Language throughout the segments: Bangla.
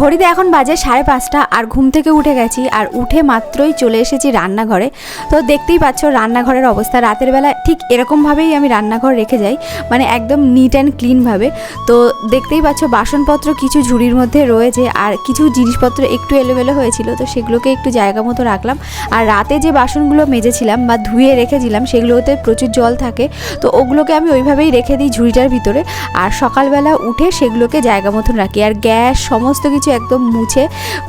ঘড়িতে এখন বাজে 5:30 আর ঘুম থেকে উঠে গেছি আর উঠে মাত্রই চলে এসেছি রান্নাঘরে। তো দেখতেই পাচ্ছ রান্নাঘরের অবস্থা, রাতের বেলা ঠিক এরকমভাবেই আমি রান্নাঘর রেখে যাই, মানে একদম নিট অ্যান্ড ক্লিনভাবে। তো দেখতেই পাচ্ছ বাসনপত্র কিছু ঝুড়ির মধ্যে রয়েছে আর কিছু জিনিসপত্র একটু এলোমেলো হয়েছিল, তো সেগুলোকে একটু জায়গা মতো রাখলাম। আর রাতে যে বাসনগুলো মেজেছিলাম বা ধুয়ে রেখেছিলাম সেগুলোতে প্রচুর জল থাকে, তো ওগুলোকে আমি ওইভাবেই রেখে দিই ঝুড়িটার ভিতরে। আর সকালবেলা উঠে সেগুলোকে জায়গা মতন রাখি আর গ্যাস সমস্ত কিছু একদম মুছে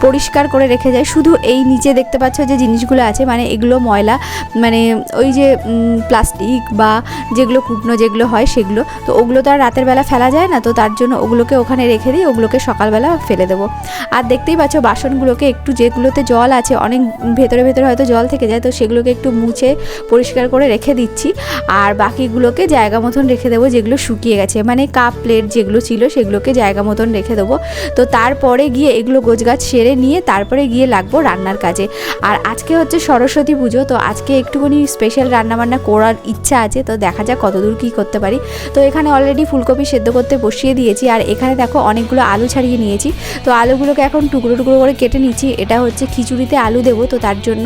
পরিষ্কার করে রেখে যায়। শুধু এই নিচে দেখতে পাচ্ছ যে জিনিসগুলো আছে, মানে এগুলো ময়লা, মানে ওই যে প্লাস্টিক বা যেগুলো কুটনো যেগুলো হয় সেগুলো, তো ওগুলো তো আর রাতের বেলা ফেলা যায় না, তো তার জন্য ওগুলোকে ওখানে রেখে দিই, ওগুলোকে সকালবেলা ফেলে দেবো। আর দেখতেই পাচ্ছ বাসনগুলোকে একটু, যেগুলোতে জল আছে অনেক ভেতরে ভেতরে হয়তো জল থেকে যায়, তো সেগুলোকে একটু মুছে পরিষ্কার করে রেখে দিচ্ছি। আর বাকিগুলোকে জায়গা মতন রেখে দেবো, যেগুলো শুকিয়ে গেছে, মানে কাপ প্লেট যেগুলো ছিল সেগুলোকে জায়গা মতন রেখে দেবো। তো তারপরে গিয়ে এগুলো গোছগাছ সেরে নিয়ে তারপরে গিয়ে লাগবো রান্নার কাজে। আর আজকে হচ্ছে সরস্বতী পুজো, তো আজকে একটুখানি স্পেশাল রান্নাবান্না করার ইচ্ছা আছে, তো দেখা যাক কতদূর কী করতে পারি। তো এখানে অলরেডি ফুলকপি সেদ্ধ করতে বসিয়ে দিয়েছি আর এখানে দেখো অনেকগুলো আলু ছাড়িয়ে নিয়েছি, তো আলুগুলোকে এখন টুকরো টুকরো করে কেটে নিচ্ছি। এটা হচ্ছে খিচুড়িতে আলু দেবো, তো তার জন্য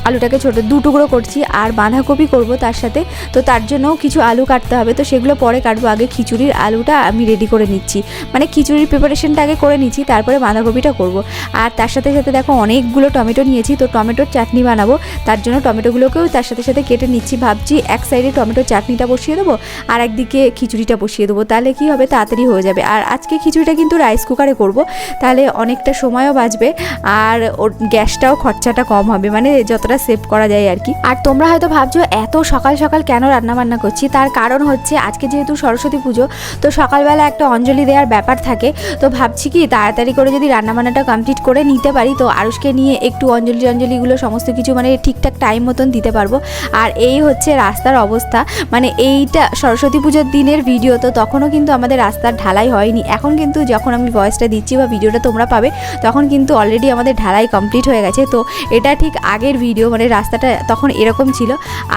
আলুটাকে ছোটো 2 টুকরো করছি আর বাঁধাকপি করব তার সাথে, তো তার জন্যও কিছু আলু কাটতে হবে, তো সেগুলো পরে কাটবো। আগে খিচুড়ির আলুটা আমি রেডি করে নিচ্ছি, মানে খিচুড়ির প্রিপারেশনটা আগে করে নিচ্ছি, তারপরে বাঁধাকপিটা করব। আর তার সাথে সাথে দেখো অনেকগুলো টমেটো নিয়েছি, তো টমেটোর চাটনি বানাবো, তার জন্য টমেটোগুলোকেও তার সাথে সাথে কেটে নিচ্ছি। ভাবছি এক সাইডে টমেটোর চাটনিটা বসিয়ে দেবো আর একদিকে খিচুড়িটা বসিয়ে দেবো, তাহলে কি হবে তাড়াতাড়ি হয়ে যাবে। আর আজকে খিচুড়িটা কিন্তু রাইস কুকারে করব, তাহলে অনেকটা সময়ও বাঁচবে আর ওর গ্যাসটাও খরচাটা কম হবে, মানে যতটা সেভ করা যায় আর কি। আর তোমরা হয়তো ভাবছো এত সকাল সকাল কেন রান্নাবান্না করছি, তার কারণ হচ্ছে আজকে যেহেতু সরস্বতী পুজো, তো সকালবেলা একটা অঞ্জলি দেওয়ার ব্যাপার থাকে, তো ভাবছি কি তাড়াতাড়ি করে যদি রান্নাবান্নাটা কমপ্লিট করে নিতে পারি, তো আরুষকে নিয়ে একটু অঞ্জলিগুলো সমস্ত কিছু মানে ঠিকঠাক টাইম মতন দিতে পারবো। আর এই হচ্ছে রাস্তার অবস্থা, মানে এইটা সরস্বতী পুজোর দিনের ভিডিও, তো তখনও কিন্তু আমাদের রাস্তার ঢালাই হয়নি। এখন কিন্তু যখন আমি ভয়েসটা দিচ্ছি বা ভিডিওটা তোমরা পাবে তখন কিন্তু অলরেডি আমাদের ঢালাই কমপ্লিট হয়ে গেছে। তো এটা ঠিক আগের ভিডিও, মানে রাস্তাটা তখন এরকম ছিল।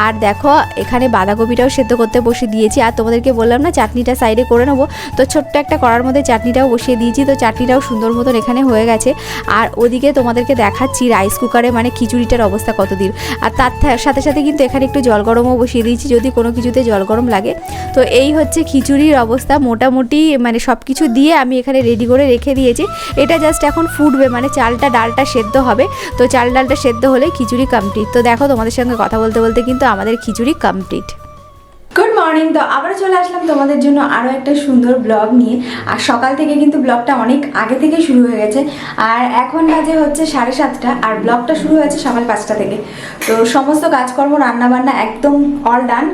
আর দেখো এখানে বাঁধাকপিটাও সেদ্ধ করতে বসে দিয়েছি, আর তোমাদেরকে বললাম না চাটনিটা সাইডে করে নেবো, তো ছোট্ট একটা কড়ার মধ্যে চাটনিটাও বসিয়ে দিয়েছি, তো চাটনিটাও সুন্দর মতন এখানে হয়ে গেছে। আর ওদিকে তোমাদেরকে দেখাচ্ছি রাইস কুকারে মানে খিচুড়িটার অবস্থা কতদূর। আর তার সাথে সাথে কিন্তু এখানে একটু জল গরমও বসিয়ে দিয়েছি যদি কোনো কিছুতে জল গরম লাগে। তো এই হচ্ছে খিচুড়ির অবস্থা মোটামুটি, মানে সব কিছু দিয়ে আমি এখানে রেডি করে রেখে দিয়েছি। এটা জাস্ট এখন ফুটবে, মানে চালটা ডালটা সেদ্ধ হবে, তো চাল ডালটা সেদ্ধ হলে খিচুড়ি কমপ্লিট। তো দেখো তোমাদের সঙ্গে কথা বলতে বলতে কিন্তু আমাদের খিচুড়ি কমপ্লিট। গুড মর্নিং, তো আবার চলে আসলাম তোমাদের জন্য আরও একটা সুন্দর ব্লগ নিয়ে। আর সকাল থেকে কিন্তু ব্লগটা অনেক আগে থেকে শুরু হয়ে গেছে, আর এখন বাজে হচ্ছে 7:30 আর ব্লগটা শুরু হয়েছে সকাল 5টা থেকে। তো সমস্ত কাজকর্ম রান্নাবান্না একদম অল ডান।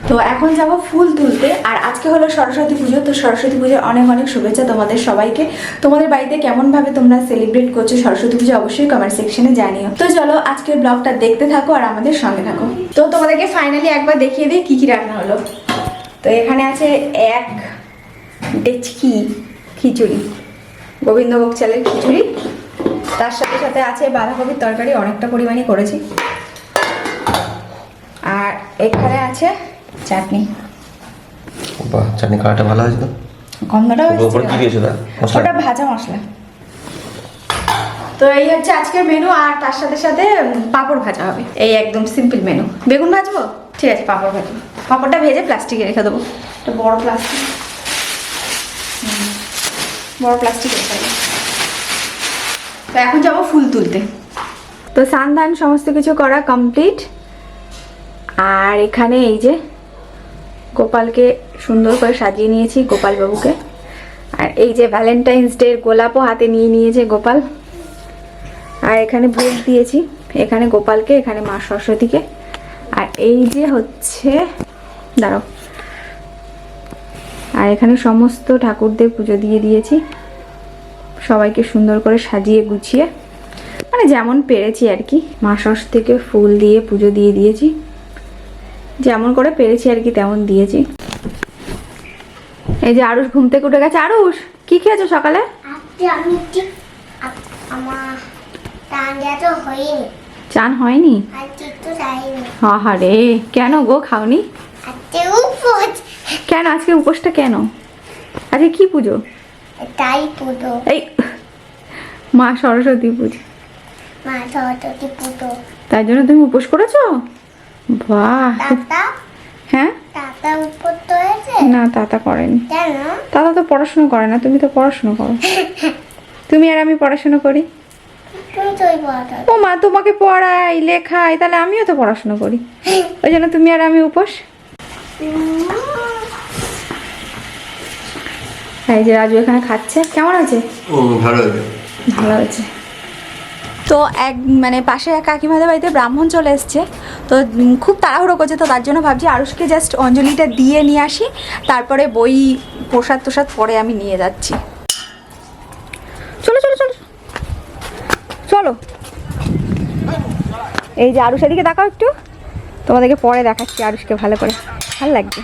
তো এখন যাব ফুল তুলতে। আর আজকে হলো সরস্বতী পুজো, তো সরস্বতী পুজোর অনেক অনেক শুভেচ্ছা তোমাদের সবাইকে। তোমাদের বাড়িতে কেমনভাবে তোমরা সেলিব্রেট করছো সরস্বতী পুজো অবশ্যই কমেন্ট সেকশনে জানিও। তো চলো আজকের ব্লগটা দেখতে থাকো আর আমাদের সঙ্গে থাকো। তো তোমাদেরকে ফাইনালি একবার দেখিয়ে দিই কী কী রান্না হলো। তো এখানে আছে 1 ডেচকি খিচুড়ি, গোবিন্দভোগ চালের খিচুড়ি, তার সাথে সাথে আছে বাঁধাকপির তরকারি, অনেকটা পরিমাণই করেছি। আর এখানে আছে চাটনি। বাহ, চাটনি কালারটা ভালো হয়েছে তো। গন্ধটা উপরে কি দিয়েছো? ওটা ভাজা মশলা। তো এই হচ্ছে আজকের মেনু, আর তার সাথে সাথে পাঁপড় ভাজা হবে। এই একদম সিম্পল মেনু। বেগুন ভাজবো, ঠিক আছে পাঁপড় ভাজবো। পাঁপড়টা ভেজে প্লাস্টিকে রেখে দেবো, একটা বড় প্লাস্টিক, বড় প্লাস্টিক রেখে দেবো। তো এখন যাবো ফুল তুলতে। তো স্নান ধান সমস্ত কিছু করা কমপ্লিট। আর এখানে এই যে গোপালকে সুন্দর করে সাজিয়ে নিয়েছি, গোপাল বাবুকে। আর এই যে ভ্যালেন্টাইন্স ডে গোলাপও হাতে নিয়ে নিয়েছে গোপাল। আর এখানে ভোগ দিয়েছি, এখানে গোপালকে, এখানে মা সরস্বতীকে। আর এই যে হচ্ছে দাঁড়াও, আর এখানে সমস্ত ঠাকুরদের পুজো দিয়ে দিয়েছি, সবাইকে সুন্দর করে সাজিয়ে গুছিয়ে, মানে যেমন পেরেছি আর কি। মা সরস্বতীকে ফুল দিয়ে পুজো দিয়ে দিয়েছি, যেমন করে পেরেছি আর কি তেমন দিয়েছি। এই যে আরুষ ঘুম থেকে উঠে গেছে। আরুষ কি খেয়েছো সকালে? চান হয়নি? আহারে, কেন গো খাওনি? কেন আজকে উপোসটা কেন? আজকে কি পুজো? তাই পুজো। এই মা সরস্বতী পুজো। মা সরস্বতী পুজো। তাই জন্য তুমি উপোস করেছো? বাহ। দাদা হ্যাঁ, দাদা উপর তো হয়েছে না তাতা করেনি। কেন? দাদা তো পড়াশোনা করে না, তুমি তো পড়াশোনা করো। তুমি আর আমি পড়াশোনা করি। তুমি তো ওই পড়াটা ও মা, তোমাকে পড়াই লেখাই, তাহলে আমিও তো পড়াশোনা করি। ওই জন্য তুমি আর আমি উপোস। এই যে রাজু এখানে খাচ্ছে, কেমন আছে? ভালো হয়েছে। ভালো হয়েছে। তো এক মানে পাশে এক কাকিমাদের বাড়িতে ব্রাহ্মণ চলে এসছে, তো খুব তাড়াহুড়ো করছে, তো তার জন্য ভাবছি আরুষকে জাস্ট অঞ্জলিটা দিয়ে নিয়ে আসি, তারপরে বই প্রসাদ তোসাদ পরে আমি নিয়ে যাচ্ছি। চলো চলো চলো চলো। এই যে আরুষ এদিকে দেখাও একটু, তোমাদেরকে পরে দেখাচ্ছি আরুষকে ভালো করে, ভালো লাগবে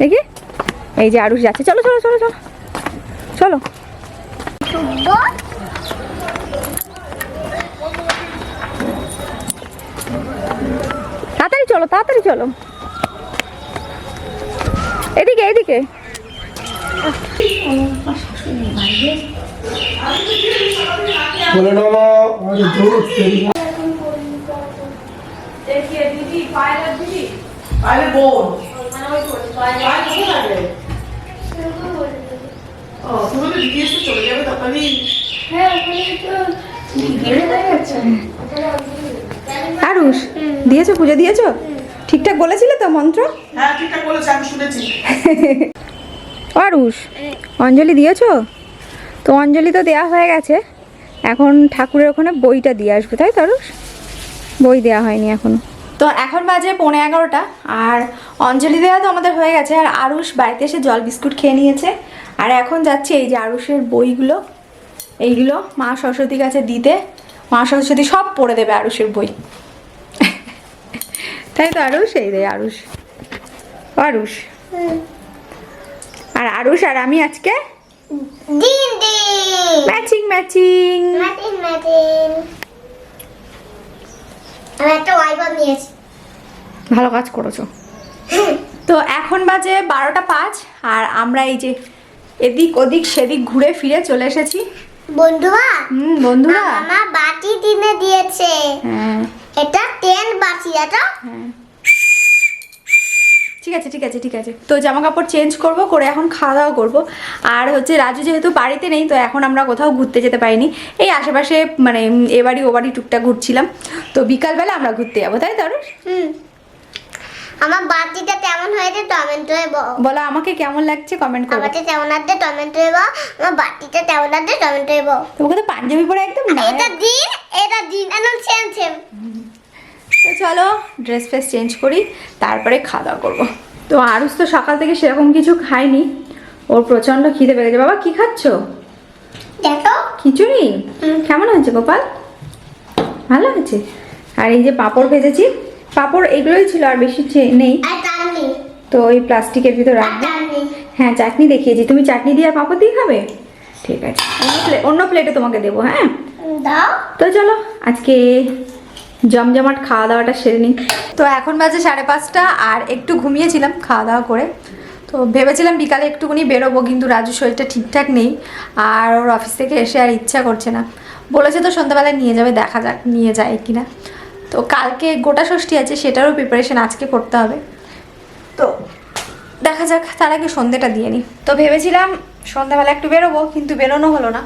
দেখি। এই যে আরুষ যাচ্ছে, চলো চলো চলো চলো চলো। শুদ্ধ তাড়াতাড়ি চলো তাড়াতাড়ি চলো, এদিকে এদিকে। বলে নামা আরুষ দিয়েছো, পুজো দিয়েছো? ঠিকঠাক বলেছিলে তো মন্ত্র? হ্যাঁ ঠিকঠাক বলেছে, আমি শুনেছি। আরুষ অঞ্জলি দিয়েছো তো? অঞ্জলি তো দেওয়া হয়ে গেছে, এখন ঠাকুরের ওখানে বইটা দিয়ে আসবো, তাই তো আরুষ? বই দেওয়া হয়নি এখনো। তো এখন বাজে 11:15 আর অঞ্জলি দেওয়া তো আমাদের হয়ে গেছে, আর আরুষ বাড়িতে এসে জল বিস্কুট খেয়ে নিয়েছে। আর এখন যাচ্ছে এই যে আরুষের বইগুলো, এইগুলো মা সরস্বতীর কাছে দিতে। মা সরস্বতী সব পড়ে দেবে আরুষের বই। তাই তো আরুষ? এই রে আরুষ, আরুষ আর আরুষ আর আমি আজকে দিন দিন ম্যাচিং ম্যাচিং। মাটিন মাটিন। আমি একটা ওয়াইপার নিয়েছি। ভালো কাজ করেছো। তো এখন বাজে 12:05 আর আমরা এই যে এদিক ওদিক সেদিক ঘুরে ফিরে চলে এসেছি। বন্ধুরা বন্ধুরা, আমার বাটি দিনে দিয়েছে। হ্যাঁ এটা 10 বাটি, এটা হ্যাঁ ঠিক আছে ঠিক আছে ঠিক আছে। তো জামা কাপড় চেঞ্জ করব, করে এখন খাওয়া দাওয়া করবো। আর হচ্ছে রাজু যেহেতু বাড়িতে নেই, তো এখন আমরা কোথাও ঘুরতে যেতে পারিনি, এই আশেপাশে মানে এ বাড়ি ও বাড়ি টুকটাক ঘুরছিলাম। তো বিকালবেলা আমরা ঘুরতে যাবো, তাই তো আরুষ? আমার বাটিটা কেমন হয়েছে টমেটোয় বলো আমাকে কেমন লাগছে, কমেন্ট করো। আমারটা কেমন আছে টমেটোয় আমার বাটিটা কেমন আছে টমেটোয় তোমাকে তো পাঞ্জাবি পরে একদম না। এটা দিন একদম সেম সেম। তো চলো ড্রেস ফ্রেস চেঞ্জ করি, তারপরে খাওয়া দাওয়া করবো। তো আরুষ তো সকাল থেকে সেরকম কিছু খায়নি, ওর প্রচণ্ড খিদে পেয়ে গেছে। বাবা কি খাচ্ছো? দেখো খিচুড়ি? কেমন হয়েছে গোপাল? ভালো হয়েছে। আর এই যে পাঁপড় ভেজেছি, পাঁপড় এগুলোই ছিল, আর বেশি নেই। আর চাটনি তো ওই প্লাস্টিকের ভিতর রাখবো। হ্যাঁ চাটনি দেখিয়েছি, তুমি চাটনি দিয়ে আর পাঁপড় দিয়ে খাবে? ঠিক আছে, অন্য প্লেটে তোমাকে দেবো। হ্যাঁ দাও। তো চলো আজকে জমজমাট খাওয়া দাওয়াটা সেরে নিই। তো এখন বাজে 5:30 আর একটু ঘুমিয়েছিলাম খাওয়া দাওয়া করে। তো ভেবেছিলাম বিকালে একটুখানি বেরোবো, কিন্তু রাজুর শরীরটা ঠিকঠাক নেই, আর ওর অফিস থেকে এসে আর ইচ্ছা করছে না। বলেছে তো সন্ধ্যাবেলায় নিয়ে যাবে, দেখা যাক নিয়ে যায় কিনা। তো কালকে গোটা ষষ্ঠী আছে, সেটারও প্রিপারেশন আজকে করতে হবে। তো দেখা যাক, তার আগে সন্ধ্যেটা দিয়ে নিই। তো ভেবেছিলাম সন্ধ্যাবেলা একটু বেরোবো, কিন্তু বেরোনো হলো না।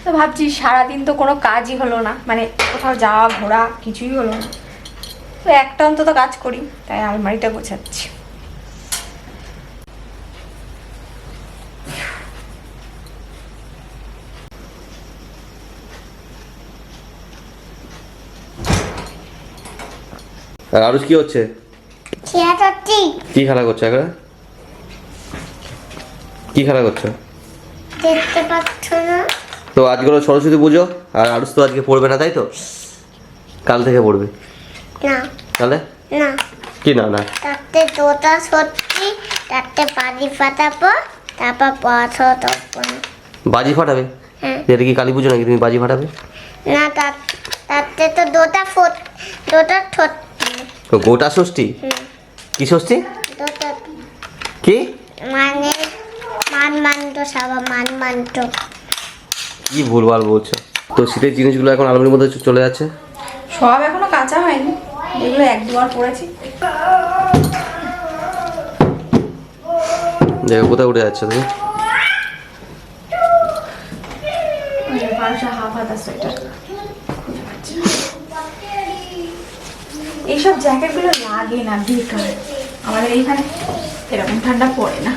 তো ভাবছি সারাদিন তো কোনো কাজই হলো না, মানে কোথাও যাওয়া ঘোরা কিছুই হলো না। তো একটা অন্তত কাজ করি, তাই আলমারিটা গোছাচ্ছি। আর আরুষ কি হচ্ছে? খেয়াটি কি খেলা করছো এখন? কি খেলা করছো? দেখতে পাচ্ছ না? তো আজকে হলো সরস্বতী পুজো, আর আরুষ তো আজকে পড়বে না, তাই তো? কাল থেকে পড়বে। না তাহলে না কি না না? তাতে তোতা সত্যি, তাতে পানি ফাটাবো, তারপর পড়াশোনা করবো না। বাজি ফাটাবে? হ্যাঁ। এটা কি কালী পুজো নাকি তুমি বাজি ফাটাবে? না তাতে তো দোটা ঠোঁট তো গোটা ষষ্ঠী? কি ষষ্ঠী? দোটা কি মানে মানমান্ত সবা মানমান্ত। কি ভুলভাল বলছো? তো শীতের জিনিসগুলো এখন আলমারির মধ্যে চলে যাচ্ছে। সব এখনো কাঁচা হয়নি, এগুলো এক দুবার পড়েছি। দেখো কোথায় উঠে যাচ্ছে তুমি। এইসব জ্যাকেটগুলো লাগে না, বেকার। আমাদের এইখানে এরকম ঠান্ডা পড়ে না।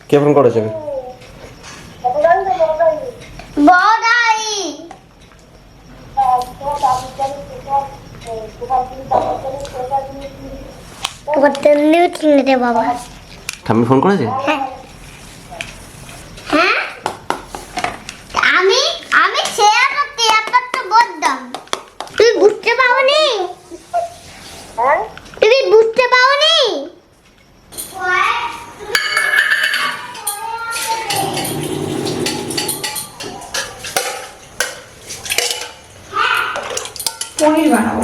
কে ফোন করেছে? বড়াই তোমার তেমনিও চিনে রে বাবা। ঠাম্মি ফোন করেছে? হ্যাঁ হ্যাঁ, আমি আমি শেয়ার করতে তো বলতাম। তুই বুঝতে পাওনি? তুমি বুঝতে পাওনি? পনির বানাবো।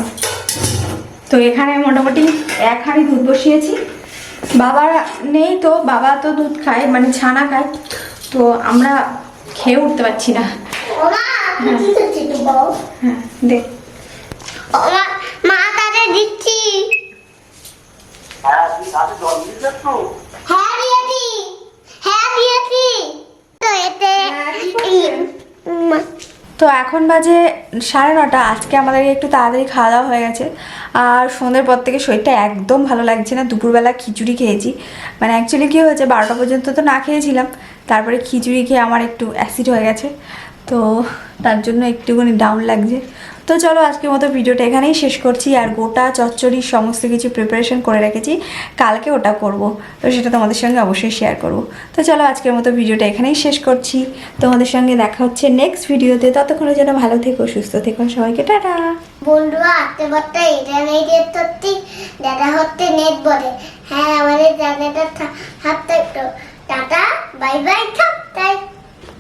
তো এখানে মোটামুটি 1 হাঁড়ি দুধ বসিয়েছি। বাবা নেই, তো বাবা তো দুধ খায়, মানে ছানা খায়, তো আমরা খেয়ে উঠতে পারছি না। ওমা কি করছিস তুই বাবা? হ্যাঁ দেখ, ওমা মা তাদের দিচ্ছি। হ্যাঁ দিয়েছি, হ্যাঁ দিয়েছি। তো এতে তো এখন বাজে 9:30। আজকে আমাদের একটু তাড়াতাড়ি খাওয়া দাওয়া হয়ে গেছে। আর সন্ধ্যের পর থেকে শরীরটা একদম ভালো লাগছে না। দুপুরবেলা খিচুড়ি খেয়েছি, মানে অ্যাকচুয়ালি কী হয়েছে, 12টা পর্যন্ত তো না খেয়েছিলাম, তারপরে খিচুড়ি খেয়ে আমার একটু অ্যাসিড হয়ে গেছে, তো তার জন্য একটুখানি ডাউন লাগছে। তো চলো আজকের মতো ভিডিওটা এখানেই শেষ করছি। আর গোটা চচ্চড়ির সমস্ত কিছু প্রিপারেশন করে রেখেছি, কালকে ওটা করব, তো সেটা তোমাদের সঙ্গে অবশ্যই শেয়ার করব। তো চলো আজকের মতো ভিডিওটা এখানেই শেষ করছি। তোমাদের সঙ্গে দেখা হচ্ছে নেক্সট ভিডিওতে। ততক্ষণের জন্য ভালো থেকো, সুস্থ থেকো, সবাইকে টাটা। বন্ধুরা আজকে বলতে এটা নেই যে সত্যি দাদা হচ্ছে নেট বলে। হ্যাঁ আমাদের দাদাটা হাতটা একটু টাটা বাই বাই, তাই